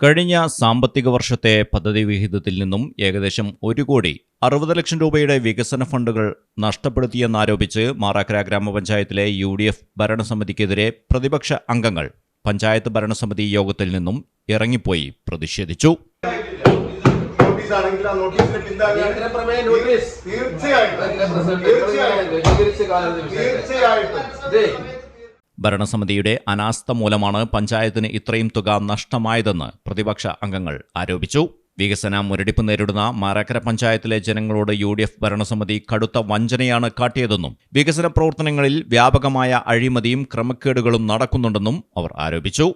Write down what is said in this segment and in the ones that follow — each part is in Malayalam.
കഴിഞ്ഞ സാമ്പത്തിക വർഷത്തെ പദ്ധതി വിഹിതത്തിൽ നിന്നും ഏകദേശം 1,60 ലക്ഷം രൂപയുടെ വികസന ഫണ്ടുകൾ നഷ്ടപ്പെടുത്തിയെന്നാരോപിച്ച് മാറാക്കര ഗ്രാമപഞ്ചായത്തിലെ UDF ഭരണസമിതിക്കെതിരെ പ്രതിപക്ഷ അംഗങ്ങൾ പഞ്ചായത്ത് ഭരണസമിതി യോഗത്തിൽ നിന്നും ഇറങ്ങിപ്പോയി പ്രതിഷേധിച്ചു. ഭരണസമിതിയുടെ അനാസ്ഥ മൂലമാണ് പഞ്ചായത്തിന് ഇത്രയും തുക നഷ്ടമായതെന്ന് പ്രതിപക്ഷ അംഗങ്ങൾ ആരോപിച്ചു. വികസന മുരടിപ്പ് നേരിടുന്ന മാറാക്കര പഞ്ചായത്തിലെ ജനങ്ങളോട് UDF ഭരണസമിതി കടുത്ത വഞ്ചനയാണ് കാട്ടിയതെന്നും വികസന പ്രവർത്തനങ്ങളിൽ വ്യാപകമായ അഴിമതിയും ക്രമക്കേടുകളും നടക്കുന്നുണ്ടെന്നും അവർ ആരോപിച്ചു.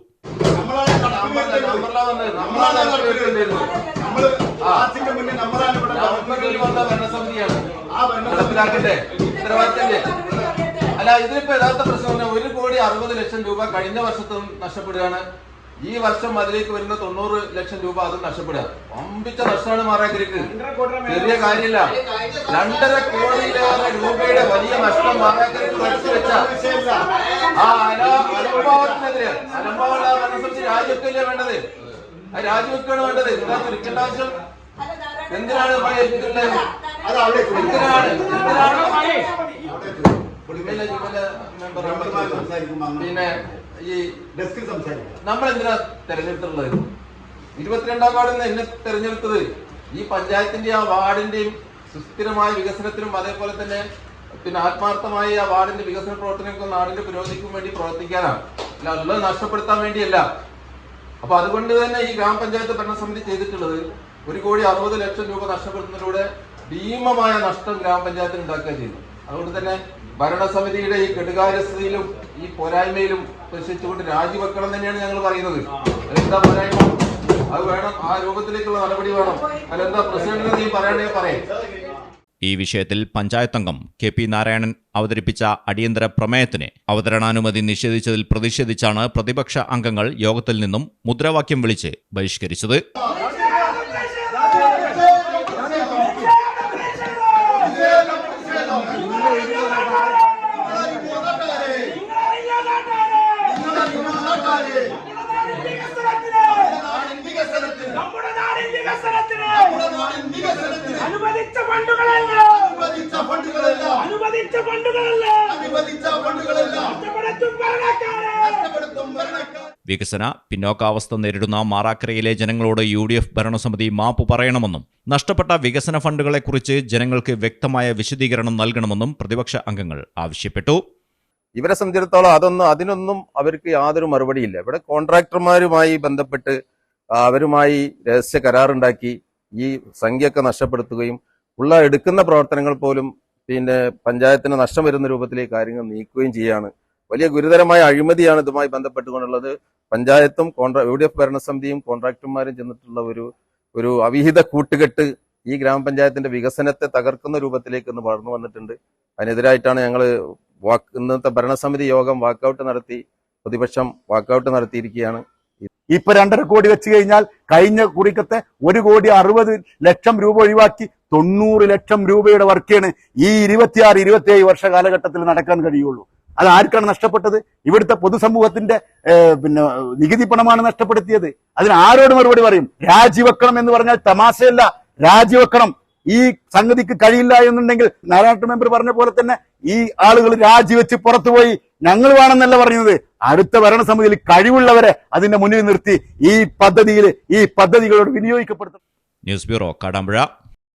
ഇതിലിപ്പോ യഥാർത്ഥ പ്രശ്നം 1,60 ലക്ഷം രൂപ കഴിഞ്ഞ വർഷത്തും നഷ്ടപ്പെടുകയാണ്. ഈ വർഷം അതിലേക്ക് വരുന്ന 90 ലക്ഷം രൂപ അതും നഷ്ടപ്പെടുക. അമ്പിച്ച നഷ്ടമാണ് മാറാക്കരയ്ക്ക്. ചെറിയ കാര്യമില്ല. 2.5 കോടിയിലേറെ രൂപയുടെ വലിയ നഷ്ടം മാറാക്കരയ്ക്ക് വരുത്തി വെച്ച ആ അലംഭാവത്തിനെതിരെ അലംഭാവമുള്ള ഭരണസമിതി രാജിവെക്കല്ലേ വേണ്ടത്? അത് രാജിവെക്കാണ് വേണ്ടത്. ഇതിനകത്ത് ഇരിക്കേണ്ട ആവശ്യം എന്തിനാണ് പിന്നെ ഈ നമ്മളെന്തിനാ തെരഞ്ഞെടുത്തുള്ളത്? 22ാം വാർഡിൽ നിന്ന് എന്നെ തെരഞ്ഞെടുത്തത് ഈ പഞ്ചായത്തിന്റെ ആ വാർഡിന്റെയും സുസ്ഥിരമായ വികസനത്തിനും അതേപോലെ തന്നെ പിന്നെ ആത്മാർത്ഥമായി ആ വാർഡിന്റെ വികസന പ്രവർത്തനങ്ങൾക്കും നാടിന്റെ പുരോഗതിക്കും വേണ്ടി പ്രവർത്തിക്കാനാണ്, ഉള്ളത് നഷ്ടപ്പെടുത്താൻ വേണ്ടിയല്ല. അപ്പൊ അതുകൊണ്ട് തന്നെ ഈ ഗ്രാമപഞ്ചായത്ത് ഭരണസമിതി ചെയ്തിട്ടുള്ളത് 1,60 ലക്ഷം രൂപ നഷ്ടപ്പെടുത്തുന്നതിലൂടെ ഭീമമായ നഷ്ടം ഗ്രാമപഞ്ചായത്തിന് ഉണ്ടാക്കുക ചെയ്യുന്നു. അതുകൊണ്ട് തന്നെ ഭരണസമിതിയുടെ ഈ കെടുകാര്യസ്ഥതയിലും ഈ പോരായ്മയിലും പ്രതിഷേധിച്ചുകൊണ്ട് രാജിവെക്കണം തന്നെയാണ് ഞങ്ങൾ പറയുന്നത്. അതെന്താ പോരായ്മ? അത് വേണം, ആ രൂപത്തിലേക്കുള്ള നടപടി വേണം. അതെന്താ പ്രസിഡന്റിനെ നീ പറയണേ പറയേ. ഈ വിഷയത്തിൽ പഞ്ചായത്ത് അംഗം KP നാരായണൻ അവതരിപ്പിച്ച അടിയന്തര പ്രമേയത്തിന് അവതരണാനുമതി നിഷേധിച്ചതിൽ പ്രതിഷേധിച്ചാണ് പ്രതിപക്ഷ അംഗങ്ങൾ യോഗത്തിൽ നിന്നും മുദ്രാവാക്യം വിളിച്ച് ബഹിഷ്കരിച്ചത്. വികസന പിന്നോക്കാവസ്ഥ നേരിടുന്ന മാറാക്കരയിലെ ജനങ്ങളോട് UDF ഭരണസമിതി മാപ്പ് പറയണമെന്നും നഷ്ടപ്പെട്ട വികസന ഫണ്ടുകളെക്കുറിച്ച് ജനങ്ങൾക്ക് വ്യക്തമായ വിശദീകരണം നൽകണമെന്നും പ്രതിപക്ഷ അംഗങ്ങൾ ആവശ്യപ്പെട്ടു. ഇവരെ സംബന്ധിച്ചിടത്തോളം അതിനൊന്നും അവർക്ക് യാതൊരു മറുപടിയില്ല. ഇവിടെ കോൺട്രാക്ടർമാരുമായി ബന്ധപ്പെട്ട് അവരുമായി രഹസ്യ കരാറുണ്ടാക്കി ഈ സംഖ്യയൊക്കെ നഷ്ടപ്പെടുത്തുകയും എടുക്കുന്ന പ്രവർത്തനങ്ങൾ പോലും പിന്നെ പഞ്ചായത്തിന് നഷ്ടം വരുന്ന രൂപത്തിലേക്ക് കാര്യങ്ങൾ നീക്കുകയും ചെയ്യാണ്. വലിയ ഗുരുതരമായ അഴിമതിയാണ് ഇതുമായി ബന്ധപ്പെട്ടുകൊണ്ടുള്ളത്. പഞ്ചായത്തും UDF ഭരണസമിതിയും കോൺട്രാക്ടർമാരും ചെന്നിട്ടുള്ള ഒരു അവിഹിത കൂട്ടുകെട്ട് ഈ ഗ്രാമപഞ്ചായത്തിന്റെ വികസനത്തെ തകർക്കുന്ന രൂപത്തിലേക്ക് ഇന്ന് വളർന്നു വന്നിട്ടുണ്ട്. അതിനെതിരായിട്ടാണ് ഞങ്ങൾ ഇന്നത്തെ ഭരണസമിതി യോഗം വാക്കൌട്ട് നടത്തി, പ്രതിപക്ഷം വാക്കൌട്ട് നടത്തിയിരിക്കുകയാണ്. ഇപ്പൊ 2.5 കോടി വെച്ച് കഴിഞ്ഞാൽ കഴിഞ്ഞ കുറിക്കത്തെ 1,60 ലക്ഷം രൂപ ഒഴിവാക്കി 90 ലക്ഷം രൂപയുടെ വർക്കാണ് ഈ 26-27 വർഷ കാലഘട്ടത്തിൽ നടക്കാൻ കഴിയുള്ളൂ. അത് ആർക്കാണ് നഷ്ടപ്പെട്ടത്? ഇവിടുത്തെ പൊതുസമൂഹത്തിന്റെ നികുതി പണമാണ് നഷ്ടപ്പെടുത്തിയത്. അതിന് ആരോട് മറുപടി പറയും? രാജിവെക്കണം എന്ന് പറഞ്ഞാൽ തമാശയല്ല, രാജിവെക്കണം. ഈ സംഗതിക്ക് കഴിയില്ല എന്നുണ്ടെങ്കിൽ നാരായണ മെമ്പർ പറഞ്ഞ പോലെ തന്നെ ഈ ആളുകൾ രാജിവെച്ച് പുറത്തുപോയി. ഞങ്ങൾ വേണമെന്നല്ല പറയുന്നത്, അടുത്ത ഭരണസമിതിയിൽ കഴിവുള്ളവരെ അതിന്റെ മുന്നിൽ നിർത്തി ഈ പദ്ധതികളോട് വിനിയോഗിക്കപ്പെടുത്തും. News bureau, Kadampuzha.